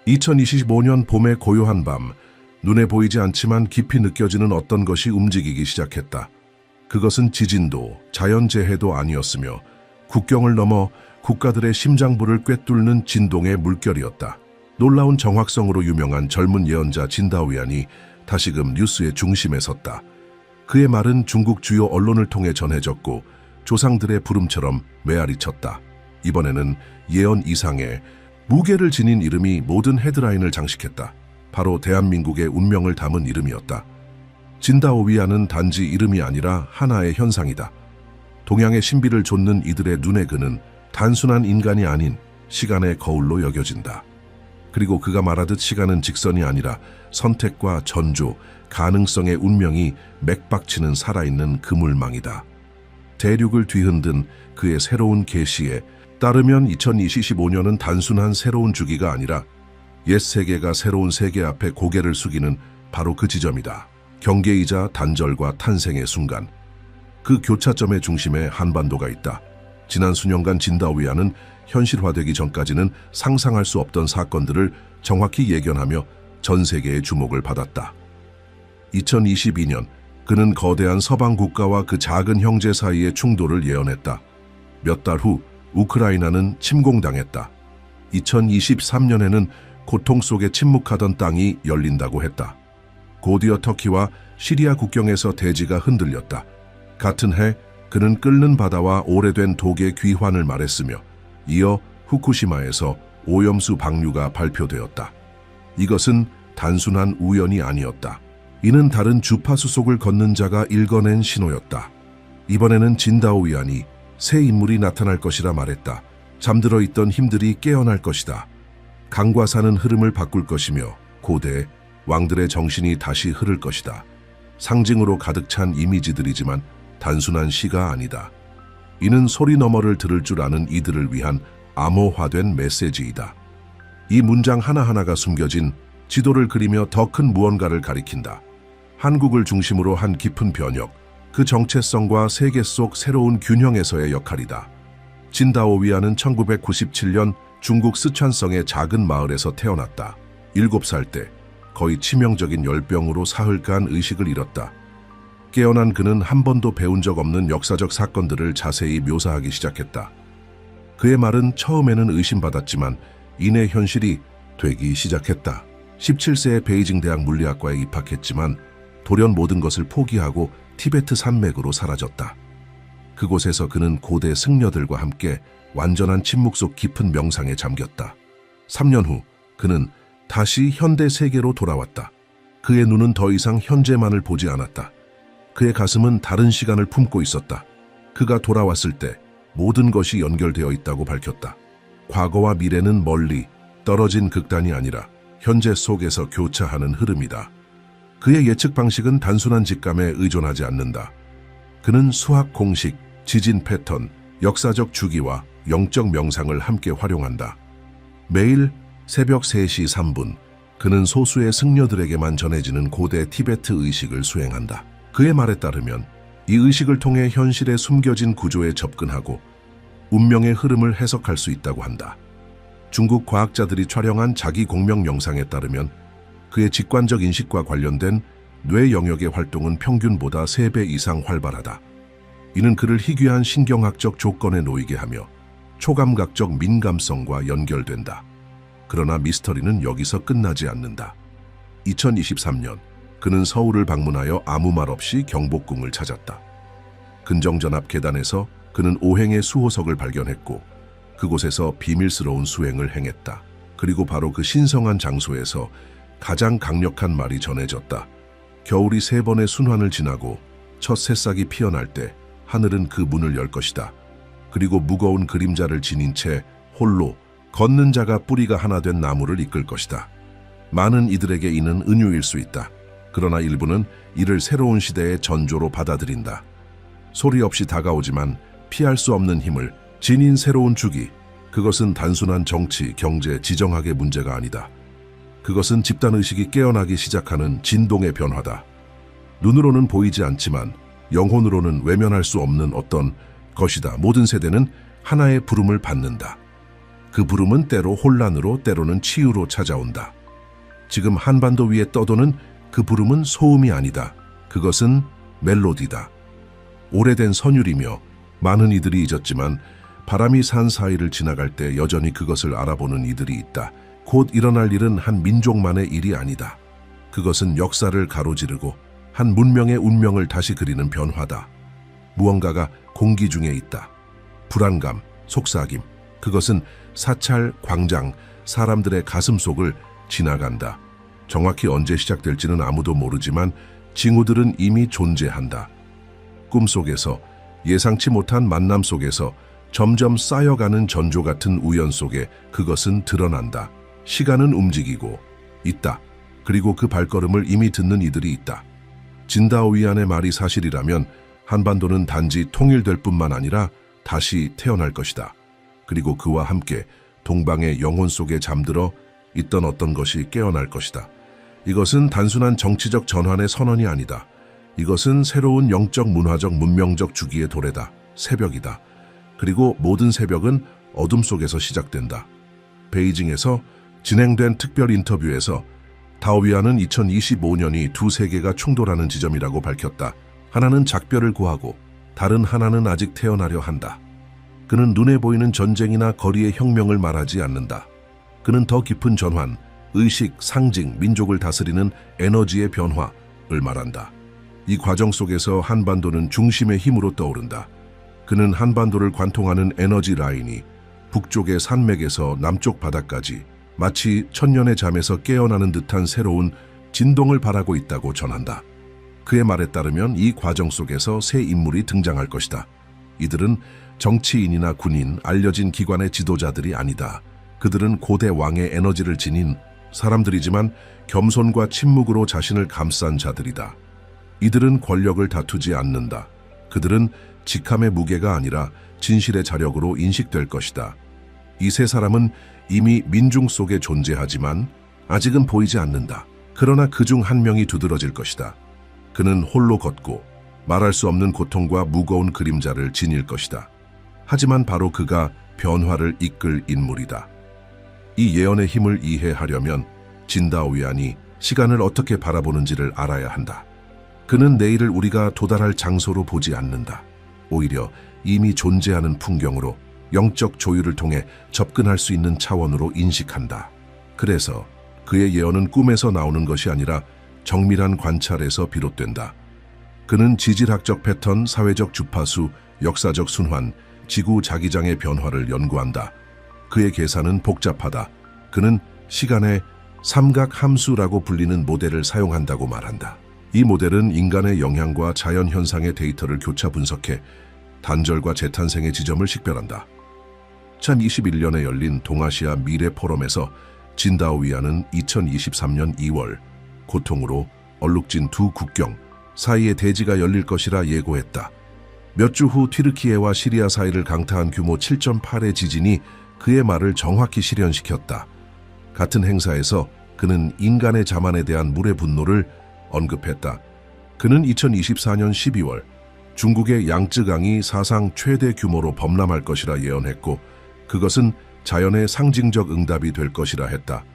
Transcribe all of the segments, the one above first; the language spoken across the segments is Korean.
2025년 봄의 고요한 밤, 눈에 보이지 않지만 깊이 느껴지는 어떤 것이 움직이기 시작했다. 그것은 지진도 자연재해도 아니었으며 국경을 넘어 국가들의 심장부를 꿰뚫는 진동의 물결이었다. 놀라운 정확성으로 유명한 젊은 예언자 진다오위안이 다시금 뉴스의 중심에 섰다. 그의 말은 중국 주요 언론을 통해 전해졌고 조상들의 부름처럼 메아리쳤다. 이번에는 예언 이상의 무게를 지닌 이름이 모든 헤드라인을 장식했다. 바로 대한민국의 운명을 담은 이름이었다. 진다오위안은 단지 이름이 아니라 하나의 현상이다. 동양의 신비를 좇는 이들의 눈에 그는 단순한 인간이 아닌 시간의 거울로 여겨진다. 그리고 그가 말하듯 시간은 직선이 아니라 선택과 전조, 가능성의 운명이 맥박치는 살아있는 그물망이다. 대륙을 뒤흔든 그의 새로운 계시에 따르면 2025년은 단순한 새로운 주기가 아니라 옛 세계가 새로운 세계 앞에 고개를 숙이는 바로 그 지점이다. 경계이자 단절과 탄생의 순간. 그 교차점의 중심에 한반도가 있다. 지난 수년간 진다오위안은 현실화되기 전까지는 상상할 수 없던 사건들을 정확히 예견하며 전 세계의 주목을 받았다. 2022년, 그는 거대한 서방 국가와 그 작은 형제 사이의 충돌을 예언했다. 몇 달 후 우크라이나는 침공당했다. 2023년에는 고통 속에 침묵하던 땅이 열린다고 했다. 곧이어 터키와 시리아 국경에서 대지가 흔들렸다. 같은 해 그는 끓는 바다와 오래된 독의 귀환을 말했으며 이어 후쿠시마에서 오염수 방류가 발표되었다. 이것은 단순한 우연이 아니었다. 이는 다른 주파수 속을 걷는 자가 읽어낸 신호였다. 이번에는 진다오위안이 새 인물이 나타날 것이라 말했다. 잠들어 있던 힘들이 깨어날 것이다. 강과 산은 흐름을 바꿀 것이며 고대 왕들의 정신이 다시 흐를 것이다. 상징으로 가득 찬 이미지들이지만 단순한 시가 아니다. 이는 소리 너머를 들을 줄 아는 이들을 위한 암호화된 메시지이다. 이 문장 하나하나가 숨겨진 지도를 그리며 더 큰 무언가를 가리킨다. 한국을 중심으로 한 깊은 변혁, 그 정체성과 세계 속 새로운 균형에서의 역할이다. 진다오위안은 1997년 중국 스촨성의 작은 마을에서 태어났다. 7살 때 거의 치명적인 열병으로 사흘간 의식을 잃었다. 깨어난 그는 한 번도 배운 적 없는 역사적 사건들을 자세히 묘사하기 시작했다. 그의 말은 처음에는 의심받았지만 이내 현실이 되기 시작했다. 17세에 베이징 대학 물리학과에 입학했지만 돌연 모든 것을 포기하고 티베트 산맥으로 사라졌다. 그곳에서 그는 고대 승려들과 함께 완전한 침묵 속 깊은 명상에 잠겼다. 3년 후 그는 다시 현대 세계로 돌아왔다. 그의 눈은 더 이상 현재만을 보지 않았다. 그의 가슴은 다른 시간을 품고 있었다. 그가 돌아왔을 때 모든 것이 연결되어 있다고 밝혔다. 과거와 미래는 멀리 떨어진 극단이 아니라 현재 속에서 교차하는 흐름이다. 그의 예측 방식은 단순한 직감에 의존하지 않는다. 그는 수학 공식, 지진 패턴, 역사적 주기와 영적 명상을 함께 활용한다. 매일 새벽 3시 3분, 그는 소수의 승려들에게만 전해지는 고대 티베트 의식을 수행한다. 그의 말에 따르면 이 의식을 통해 현실에 숨겨진 구조에 접근하고 운명의 흐름을 해석할 수 있다고 한다. 중국 과학자들이 촬영한 자기 공명 영상에 따르면 그의 직관적 인식과 관련된 뇌 영역의 활동은 평균보다 3배 이상 활발하다. 이는 그를 희귀한 신경학적 조건에 놓이게 하며 초감각적 민감성과 연결된다. 그러나 미스터리는 여기서 끝나지 않는다. 2023년, 그는 서울을 방문하여 아무 말 없이 경복궁을 찾았다. 근정전합 계단에서 그는 오행의 수호석을 발견했고 그곳에서 비밀스러운 수행을 행했다. 그리고 바로 그 신성한 장소에서 가장 강력한 말이 전해졌다. 겨울이 3번의 순환을 지나고 첫 새싹이 피어날 때 하늘은 그 문을 열 것이다. 그리고 무거운 그림자를 지닌 채 홀로 걷는 자가 뿌리가 하나 된 나무를 이끌 것이다. 많은 이들에게 이는 은유일 수 있다. 그러나 일부는 이를 새로운 시대의 전조로 받아들인다. 소리 없이 다가오지만 피할 수 없는 힘을 지닌 새로운 주기. 그것은 단순한 정치, 경제, 지정학의 문제가 아니다. 그것은 집단의식이 깨어나기 시작하는 진동의 변화다. 눈으로는 보이지 않지만 영혼으로는 외면할 수 없는 어떤 것이다. 모든 세대는 하나의 부름을 받는다. 그 부름은 때로 혼란으로 때로는 치유로 찾아온다. 지금 한반도 위에 떠도는 그 부름은 소음이 아니다. 그것은 멜로디다. 오래된 선율이며 많은 이들이 잊었지만 바람이 산 사이를 지나갈 때 여전히 그것을 알아보는 이들이 있다. 곧 일어날 일은 한 민족만의 일이 아니다. 그것은 역사를 가로지르고 한 문명의 운명을 다시 그리는 변화다. 무언가가 공기 중에 있다. 불안감, 속삭임. 그것은 사찰, 광장, 사람들의 가슴 속을 지나간다. 정확히 언제 시작될지는 아무도 모르지만 징후들은 이미 존재한다. 꿈속에서, 예상치 못한 만남 속에서, 점점 쌓여가는 전조 같은 우연 속에 그것은 드러난다. 시간은 움직이고 있다. 그리고 그 발걸음을 이미 듣는 이들이 있다. 진다오위안의 말이 사실이라면 한반도는 단지 통일될 뿐만 아니라 다시 태어날 것이다. 그리고 그와 함께 동방의 영혼 속에 잠들어 있던 어떤 것이 깨어날 것이다. 이것은 단순한 정치적 전환의 선언이 아니다. 이것은 새로운 영적, 문화적, 문명적 주기의 도래다. 새벽이다. 그리고 모든 새벽은 어둠 속에서 시작된다. 베이징에서 진행된 특별 인터뷰에서 다오위안은 2025년이 두 세계가 충돌하는 지점이라고 밝혔다. 하나는 작별을 고하고 다른 하나는 아직 태어나려 한다. 그는 눈에 보이는 전쟁이나 거리의 혁명을 말하지 않는다. 그는 더 깊은 전환, 의식, 상징, 민족을 다스리는 에너지의 변화를 말한다. 이 과정 속에서 한반도는 중심의 힘으로 떠오른다. 그는 한반도를 관통하는 에너지 라인이 북쪽의 산맥에서 남쪽 바다까지 마치 천년의 잠에서 깨어나는 듯한 새로운 진동을 바라고 있다고 전한다. 그의 말에 따르면 이 과정 속에서 새 인물이 등장할 것이다. 이들은 정치인이나 군인, 알려진 기관의 지도자들이 아니다. 그들은 고대 왕의 에너지를 지닌 사람들이지만 겸손과 침묵으로 자신을 감싼 자들이다. 이들은 권력을 다투지 않는다. 그들은 직함의 무게가 아니라 진실의 자력으로 인식될 것이다. 이 세 사람은 이미 민중 속에 존재하지만 아직은 보이지 않는다. 그러나 그중 한 명이 두드러질 것이다. 그는 홀로 걷고 말할 수 없는 고통과 무거운 그림자를 지닐 것이다. 하지만 바로 그가 변화를 이끌 인물이다. 이 예언의 힘을 이해하려면 진다오위안이 시간을 어떻게 바라보는지를 알아야 한다. 그는 내일을 우리가 도달할 장소로 보지 않는다. 오히려 이미 존재하는 풍경으로 영적 조율을 통해 접근할 수 있는 차원으로 인식한다. 그래서 그의 예언은 꿈에서 나오는 것이 아니라 정밀한 관찰에서 비롯된다. 그는 지질학적 패턴, 사회적 주파수, 역사적 순환, 지구 자기장의 변화를 연구한다. 그의 계산은 복잡하다. 그는 시간의 삼각함수라고 불리는 모델을 사용한다고 말한다. 이 모델은 인간의 영향과 자연현상의 데이터를 교차 분석해 단절과 재탄생의 지점을 식별한다. 2021년에 열린 동아시아 미래 포럼에서 진다오위안은 2023년 2월 고통으로 얼룩진 두 국경 사이에 대지가 열릴 것이라 예고했다. 몇 주 후 튀르키예와 시리아 사이를 강타한 규모 7.8의 지진이 그의 말을 정확히 실현시켰다. 같은 행사에서 그는 인간의 자만에 대한 물의 분노를 언급했다. 그는 2024년 12월 중국의 양쯔강이 사상 최대 규모로 범람할 것이라 예언했고 그것은 자연의 상징적 응답이 될 것이라 했다.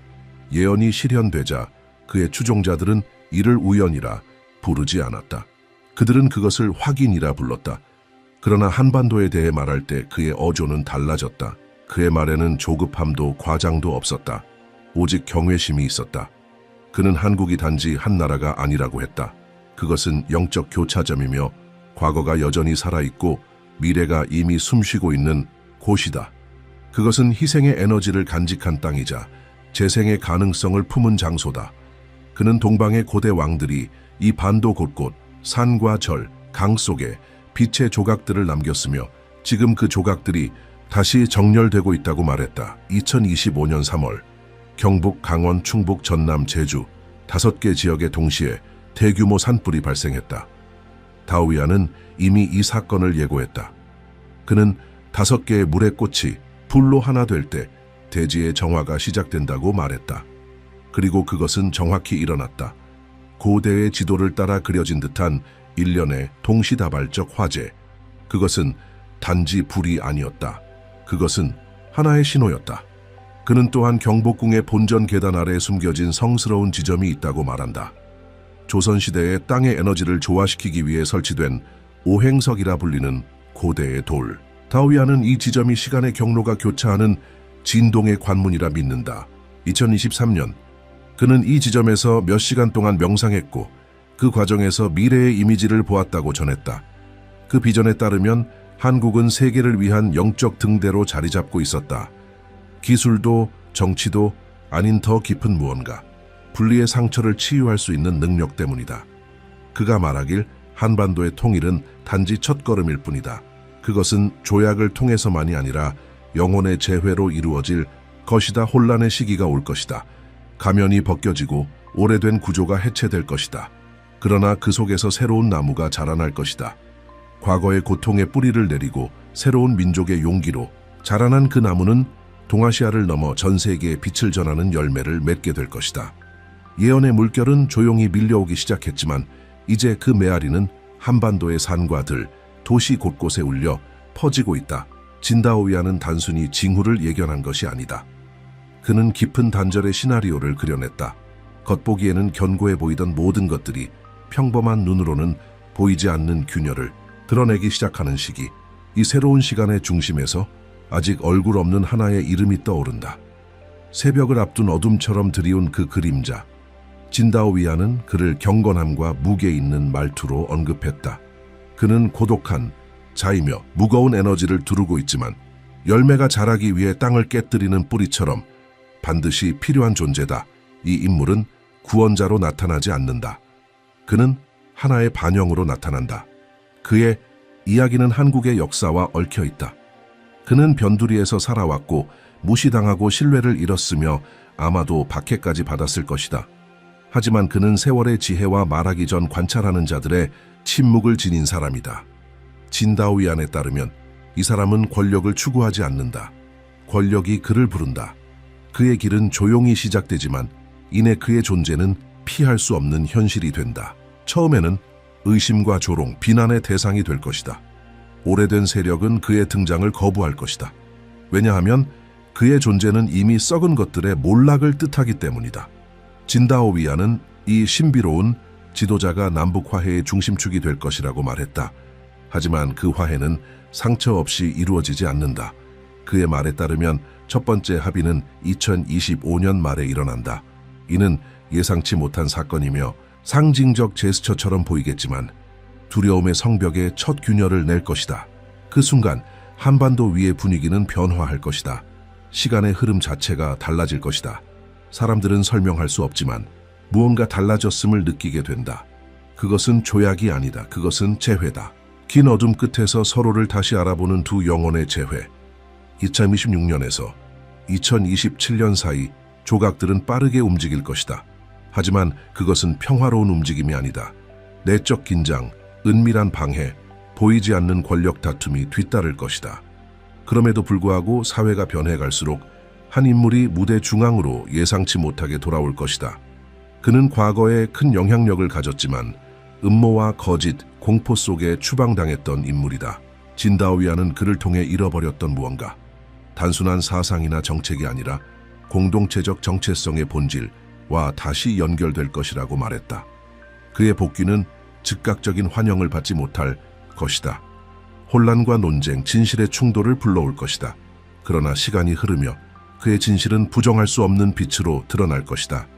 예언이 실현되자 그의 추종자들은 이를 우연이라 부르지 않았다. 그들은 그것을 확인이라 불렀다. 그러나 한반도에 대해 말할 때 그의 어조는 달라졌다. 그의 말에는 조급함도 과장도 없었다. 오직 경외심이 있었다. 그는 한국이 단지 한 나라가 아니라고 했다. 그것은 영적 교차점이며 과거가 여전히 살아있고 미래가 이미 숨쉬고 있는 곳이다. 그것은 희생의 에너지를 간직한 땅이자 재생의 가능성을 품은 장소다. 그는 동방의 고대 왕들이 이 반도 곳곳 산과 절, 강 속에 빛의 조각들을 남겼으며 지금 그 조각들이 다시 정렬되고 있다고 말했다. 2025년 3월 경북, 강원, 충북, 전남, 제주 5개 지역에 동시에 대규모 산불이 발생했다. 다오위안은 이미 이 사건을 예고했다. 그는 5개의 물의 꽃이 불로 하나 될 때 대지의 정화가 시작된다고 말했다. 그리고 그것은 정확히 일어났다. 고대의 지도를 따라 그려진 듯한 일련의 동시다발적 화재. 그것은 단지 불이 아니었다. 그것은 하나의 신호였다. 그는 또한 경복궁의 본전 계단 아래에 숨겨진 성스러운 지점이 있다고 말한다. 조선시대의 땅의 에너지를 조화시키기 위해 설치된 오행석이라 불리는 고대의 돌. 다오이아는 이 지점이 시간의 경로가 교차하는 진동의 관문이라 믿는다. 2023년 그는 이 지점에서 몇 시간 동안 명상했고 그 과정에서 미래의 이미지를 보았다고 전했다. 그 비전에 따르면 한국은 세계를 위한 영적 등대로 자리 잡고 있었다. 기술도 정치도 아닌 더 깊은 무언가, 분리의 상처를 치유할 수 있는 능력 때문이다. 그가 말하길 한반도의 통일은 단지 첫걸음일 뿐이다. 그것은 조약을 통해서만이 아니라 영혼의 재회로 이루어질 것이다. 혼란의 시기가 올 것이다. 가면이 벗겨지고 오래된 구조가 해체될 것이다. 그러나 그 속에서 새로운 나무가 자라날 것이다. 과거의 고통의 뿌리를 내리고 새로운 민족의 용기로 자라난 그 나무는 동아시아를 넘어 전 세계에 빛을 전하는 열매를 맺게 될 것이다. 예언의 물결은 조용히 밀려오기 시작했지만 이제 그 메아리는 한반도의 산과 들, 도시 곳곳에 울려 퍼지고 있다. 진다오이아는 단순히 징후를 예견한 것이 아니다. 그는 깊은 단절의 시나리오를 그려냈다. 겉보기에는 견고해 보이던 모든 것들이 평범한 눈으로는 보이지 않는 균열을 드러내기 시작하는 시기. 이 새로운 시간의 중심에서 아직 얼굴 없는 하나의 이름이 떠오른다. 새벽을 앞둔 어둠처럼 드리운 그 그림자. 진다오이아는 그를 경건함과 무게 있는 말투로 언급했다. 그는 고독한 자이며 무거운 에너지를 두르고 있지만 열매가 자라기 위해 땅을 깨뜨리는 뿌리처럼 반드시 필요한 존재다. 이 인물은 구원자로 나타나지 않는다. 그는 하나의 반영으로 나타난다. 그의 이야기는 한국의 역사와 얽혀 있다. 그는 변두리에서 살아왔고 무시당하고 신뢰를 잃었으며 아마도 박해까지 받았을 것이다. 하지만 그는 세월의 지혜와 말하기 전 관찰하는 자들의 침묵을 지닌 사람이다. 진다오이안에 따르면 이 사람은 권력을 추구하지 않는다. 권력이 그를 부른다. 그의 길은 조용히 시작되지만 이내 그의 존재는 피할 수 없는 현실이 된다. 처음에는 의심과 조롱, 비난의 대상이 될 것이다. 오래된 세력은 그의 등장을 거부할 것이다. 왜냐하면 그의 존재는 이미 썩은 것들의 몰락을 뜻하기 때문이다. 진다오이아는 이 신비로운 지도자가 남북 화해의 중심축이 될 것이라고 말했다. 하지만 그 화해는 상처 없이 이루어지지 않는다. 그의 말에 따르면 첫 번째 합의는 2025년 말에 일어난다. 이는 예상치 못한 사건이며 상징적 제스처처럼 보이겠지만 두려움의 성벽에 첫 균열을 낼 것이다. 그 순간 한반도 위의 분위기는 변화할 것이다. 시간의 흐름 자체가 달라질 것이다. 사람들은 설명할 수 없지만 무언가 달라졌음을 느끼게 된다. 그것은 조약이 아니다. 그것은 재회다. 긴 어둠 끝에서 서로를 다시 알아보는 두 영혼의 재회. 2026년에서 2027년 사이 조각들은 빠르게 움직일 것이다. 하지만 그것은 평화로운 움직임이 아니다. 내적 긴장, 은밀한 방해, 보이지 않는 권력 다툼이 뒤따를 것이다. 그럼에도 불구하고 사회가 변해갈수록 한 인물이 무대 중앙으로 예상치 못하게 돌아올 것이다. 그는 과거에 큰 영향력을 가졌지만 음모와 거짓, 공포 속에 추방당했던 인물이다. 진다오이아는 그를 통해 잃어버렸던 무언가, 단순한 사상이나 정책이 아니라 공동체적 정체성의 본질과 다시 연결될 것이라고 말했다. 그의 복귀는 즉각적인 환영을 받지 못할 것이다. 혼란과 논쟁, 진실의 충돌을 불러올 것이다. 그러나 시간이 흐르며 그의 진실은 부정할 수 없는 빛으로 드러날 것이다.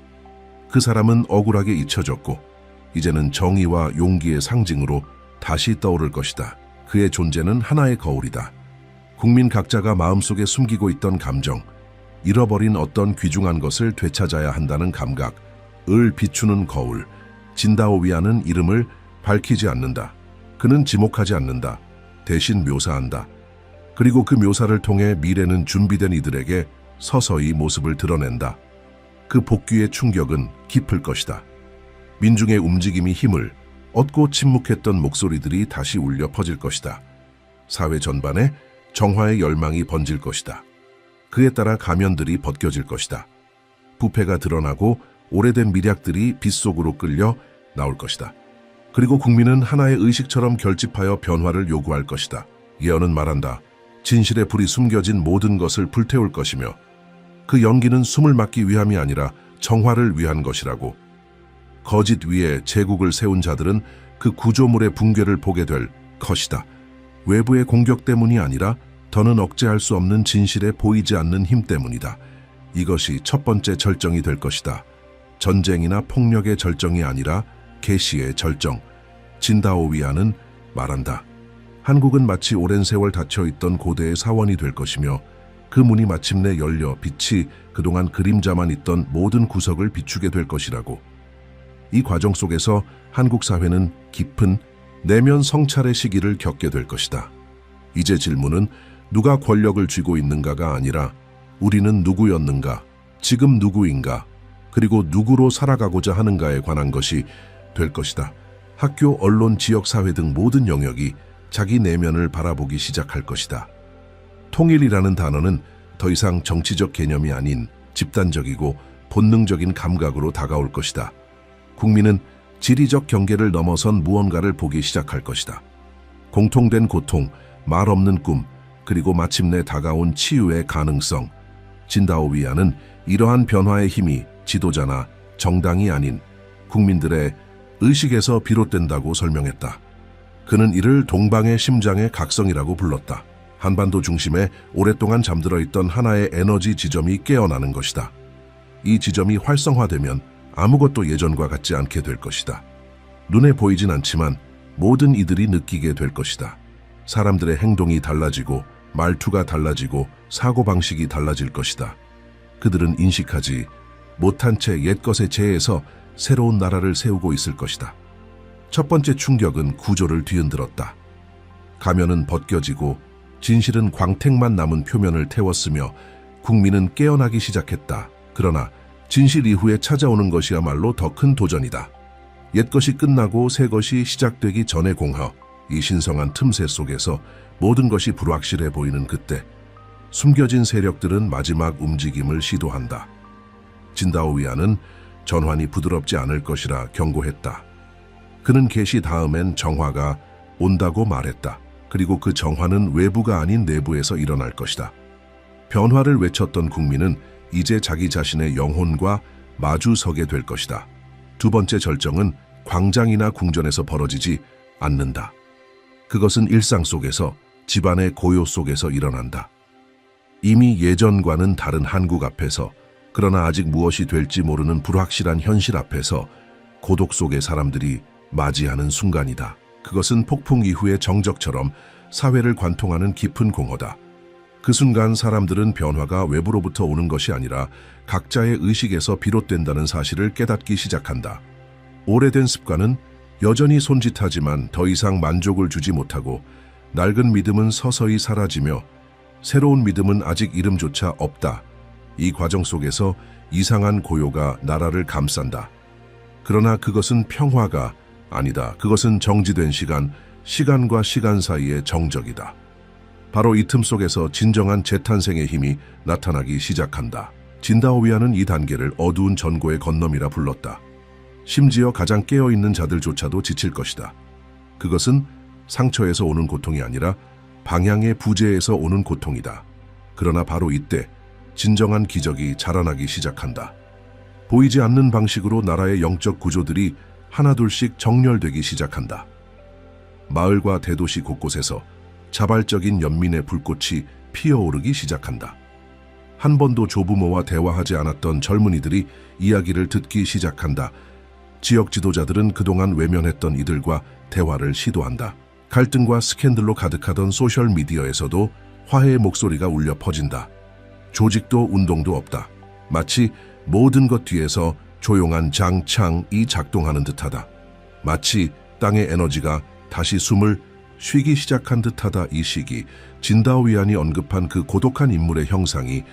그 사람은 억울하게 잊혀졌고 이제는 정의와 용기의 상징으로 다시 떠오를 것이다. 그의 존재는 하나의 거울이다. 국민 각자가 마음속에 숨기고 있던 감정, 잃어버린 어떤 귀중한 것을 되찾아야 한다는 감각을 비추는 거울. 진다오이아는 이름을 밝히지 않는다. 그는 지목하지 않는다. 대신 묘사한다. 그리고 그 묘사를 통해 미래는 준비된 이들에게 서서히 모습을 드러낸다. 그 복귀의 충격은 깊을 것이다. 민중의 움직임이 힘을 얻고 침묵했던 목소리들이 다시 울려 퍼질 것이다. 사회 전반에 정화의 열망이 번질 것이다. 그에 따라 가면들이 벗겨질 것이다. 부패가 드러나고 오래된 미략들이 빛 속으로 끌려 나올 것이다. 그리고 국민은 하나의 의식처럼 결집하여 변화를 요구할 것이다. 예언은 말한다. 진실의 불이 숨겨진 모든 것을 불태울 것이며 그 연기는 숨을 막기 위함이 아니라 정화를 위한 것이라고. 거짓 위에 제국을 세운 자들은 그 구조물의 붕괴를 보게 될 것이다. 외부의 공격 때문이 아니라 더는 억제할 수 없는 진실에 보이지 않는 힘 때문이다. 이것이 첫 번째 절정이 될 것이다. 전쟁이나 폭력의 절정이 아니라 계시의 절정. 진다오 위안은 말한다. 한국은 마치 오랜 세월 닫혀있던 고대의 사원이 될 것이며 그 문이 마침내 열려 빛이 그동안 그림자만 있던 모든 구석을 비추게 될 것이라고. 이 과정 속에서 한국 사회는 깊은 내면 성찰의 시기를 겪게 될 것이다. 이제 질문은 누가 권력을 쥐고 있는가가 아니라 우리는 누구였는가, 지금 누구인가, 그리고 누구로 살아가고자 하는가에 관한 것이 될 것이다. 학교, 언론, 지역, 사회 등 모든 영역이 자기 내면을 바라보기 시작할 것이다. 통일이라는 단어는 더 이상 정치적 개념이 아닌 집단적이고 본능적인 감각으로 다가올 것이다. 국민은 지리적 경계를 넘어선 무언가를 보기 시작할 것이다. 공통된 고통, 말 없는 꿈, 그리고 마침내 다가온 치유의 가능성. 진다오 위안은 이러한 변화의 힘이 지도자나 정당이 아닌 국민들의 의식에서 비롯된다고 설명했다. 그는 이를 동방의 심장의 각성이라고 불렀다. 한반도 중심에 오랫동안 잠들어 있던 하나의 에너지 지점이 깨어나는 것이다. 이 지점이 활성화되면 아무것도 예전과 같지 않게 될 것이다. 눈에 보이진 않지만 모든 이들이 느끼게 될 것이다. 사람들의 행동이 달라지고 말투가 달라지고 사고방식이 달라질 것이다. 그들은 인식하지 못한 채 옛것의 재해에서 새로운 나라를 세우고 있을 것이다. 첫 번째 충격은 구조를 뒤흔들었다. 가면은 벗겨지고 진실은 광택만 남은 표면을 태웠으며 국민은 깨어나기 시작했다. 그러나 진실 이후에 찾아오는 것이야말로 더 큰 도전이다. 옛것이 끝나고 새것이 시작되기 전의 공허, 이 신성한 틈새 속에서 모든 것이 불확실해 보이는 그때 숨겨진 세력들은 마지막 움직임을 시도한다. 진다오 위안은 전환이 부드럽지 않을 것이라 경고했다. 그는 계시 다음엔 정화가 온다고 말했다. 그리고 그 정화는 외부가 아닌 내부에서 일어날 것이다. 변화를 외쳤던 국민은 이제 자기 자신의 영혼과 마주서게 될 것이다. 두 번째 절정은 광장이나 궁전에서 벌어지지 않는다. 그것은 일상 속에서, 집안의 고요 속에서 일어난다. 이미 예전과는 다른 한국 앞에서, 그러나 아직 무엇이 될지 모르는 불확실한 현실 앞에서 고독 속의 사람들이 맞이하는 순간이다. 그것은 폭풍 이후의 정적처럼 사회를 관통하는 깊은 공허다. 그 순간 사람들은 변화가 외부로부터 오는 것이 아니라 각자의 의식에서 비롯된다는 사실을 깨닫기 시작한다. 오래된 습관은 여전히 손짓하지만 더 이상 만족을 주지 못하고 낡은 믿음은 서서히 사라지며 새로운 믿음은 아직 이름조차 없다. 이 과정 속에서 이상한 고요가 나라를 감싼다. 그러나 그것은 평화가 아니다. 그것은 정지된 시간, 시간과 시간 사이의 정적이다. 바로 이 틈 속에서 진정한 재탄생의 힘이 나타나기 시작한다. 진다오 위안은 이 단계를 어두운 전고의 건너미라 불렀다. 심지어 가장 깨어있는 자들조차도 지칠 것이다. 그것은 상처에서 오는 고통이 아니라 방향의 부재에서 오는 고통이다. 그러나 바로 이때 진정한 기적이 자라나기 시작한다. 보이지 않는 방식으로 나라의 영적 구조들이 하나둘씩 정렬되기 시작한다. 마을과 대도시 곳곳에서 자발적인 연민의 불꽃이 피어오르기 시작한다. 한 번도 조부모와 대화하지 않았던 젊은이들이 이야기를 듣기 시작한다. 지역 지도자들은 그동안 외면했던 이들과 대화를 시도한다. 갈등과 스캔들로 가득하던 소셜미디어에서도 화해의 목소리가 울려 퍼진다. 조직도 운동도 없다. 마치 모든 것 뒤에서 조용한 장창이 작동하는 듯하다. 마치 땅의 에너지가 다시 숨을 쉬기 시작한 듯하다. 이 시기, 진다오 위안이 언급한 그 고독한 인물의 형상이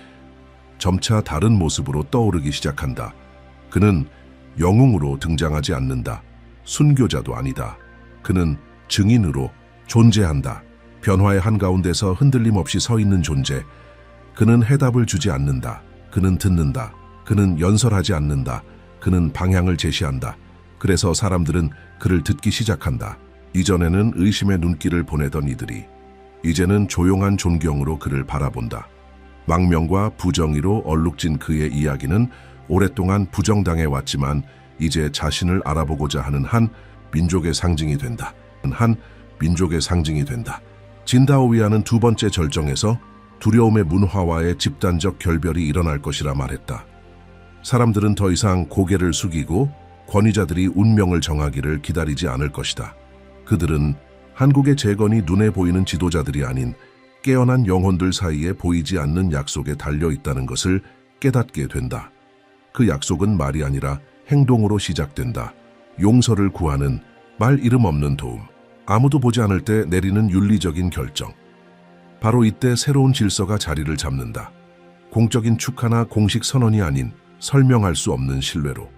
점차 다른 모습으로 떠오르기 시작한다. 그는 영웅으로 등장하지 않는다. 순교자도 아니다. 그는 증인으로 존재한다. 변화의 한가운데서 흔들림 없이 서 있는 존재. 그는 해답을 주지 않는다. 그는 듣는다. 그는 연설하지 않는다. 그는 방향을 제시한다. 그래서 사람들은 그를 듣기 시작한다. 이전에는 의심의 눈길을 보내던 이들이 이제는 조용한 존경으로 그를 바라본다. 망명과 부정의로 얼룩진 그의 이야기는 오랫동안 부정당해 왔지만 이제 자신을 알아보고자 하는 한 민족의 상징이 된다. 한 민족의 상징이 된다. 진다오위아는 두 번째 절정에서 두려움의 문화와의 집단적 결별이 일어날 것이라 말했다. 사람들은 더 이상 고개를 숙이고 권위자들이 운명을 정하기를 기다리지 않을 것이다. 그들은 한국의 재건이 눈에 보이는 지도자들이 아닌 깨어난 영혼들 사이에 보이지 않는 약속에 달려 있다는 것을 깨닫게 된다. 그 약속은 말이 아니라 행동으로 시작된다. 용서를 구하는 말 이름 없는 도움. 아무도 보지 않을 때 내리는 윤리적인 결정. 바로 이때 새로운 질서가 자리를 잡는다. 공적인 축하나 공식 선언이 아닌 설명할 수 없는 신뢰로.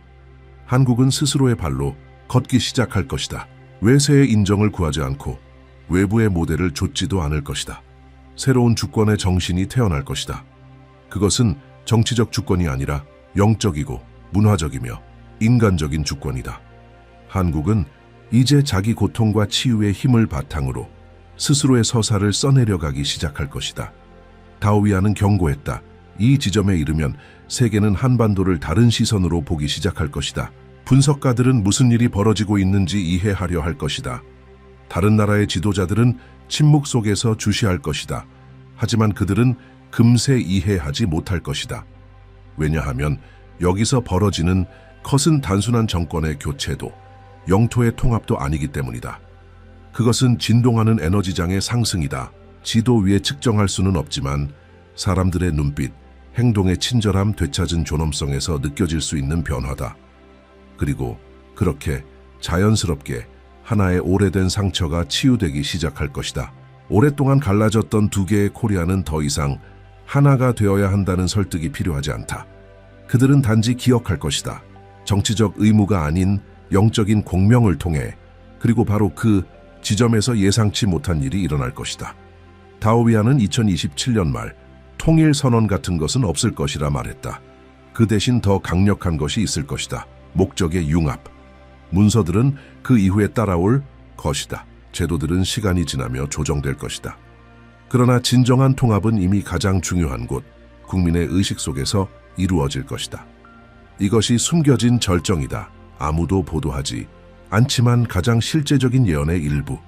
한국은 스스로의 발로 걷기 시작할 것이다. 외세의 인정을 구하지 않고 외부의 모델을 좇지도 않을 것이다. 새로운 주권의 정신이 태어날 것이다. 그것은 정치적 주권이 아니라 영적이고 문화적이며 인간적인 주권이다. 한국은 이제 자기 고통과 치유의 힘을 바탕으로 스스로의 서사를 써내려가기 시작할 것이다. 다오위아는 경고했다. 이 지점에 이르면 세계는 한반도를 다른 시선으로 보기 시작할 것이다. 분석가들은 무슨 일이 벌어지고 있는지 이해하려 할 것이다. 다른 나라의 지도자들은 침묵 속에서 주시할 것이다. 하지만 그들은 금세 이해하지 못할 것이다. 왜냐하면 여기서 벌어지는 컷은 단순한 정권의 교체도 영토의 통합도 아니기 때문이다. 그것은 진동하는 에너지장의 상승이다. 지도 위에 측정할 수는 없지만 사람들의 눈빛, 행동의 친절함, 되찾은 존엄성에서 느껴질 수 있는 변화다. 그리고 그렇게 자연스럽게 하나의 오래된 상처가 치유되기 시작할 것이다. 오랫동안 갈라졌던 두 개의 코리아는 더 이상 하나가 되어야 한다는 설득이 필요하지 않다. 그들은 단지 기억할 것이다. 정치적 의무가 아닌 영적인 공명을 통해. 그리고 바로 그 지점에서 예상치 못한 일이 일어날 것이다. 다오위아는 2027년 말 통일 선언 같은 것은 없을 것이라 말했다. 그 대신 더 강력한 것이 있을 것이다. 목적의 융합. 문서들은 그 이후에 따라올 것이다. 제도들은 시간이 지나며 조정될 것이다. 그러나 진정한 통합은 이미 가장 중요한 곳, 국민의 의식 속에서 이루어질 것이다. 이것이 숨겨진 절정이다. 아무도 보도하지 않지만 가장 실제적인 예언의 일부.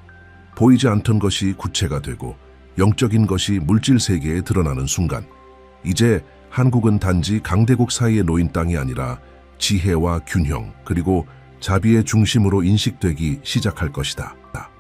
보이지 않던 것이 구체가 되고 영적인 것이 물질 세계에 드러나는 순간, 이제 한국은 단지 강대국 사이에 놓인 땅이 아니라 지혜와 균형 그리고 자비의 중심으로 인식되기 시작할 것이다.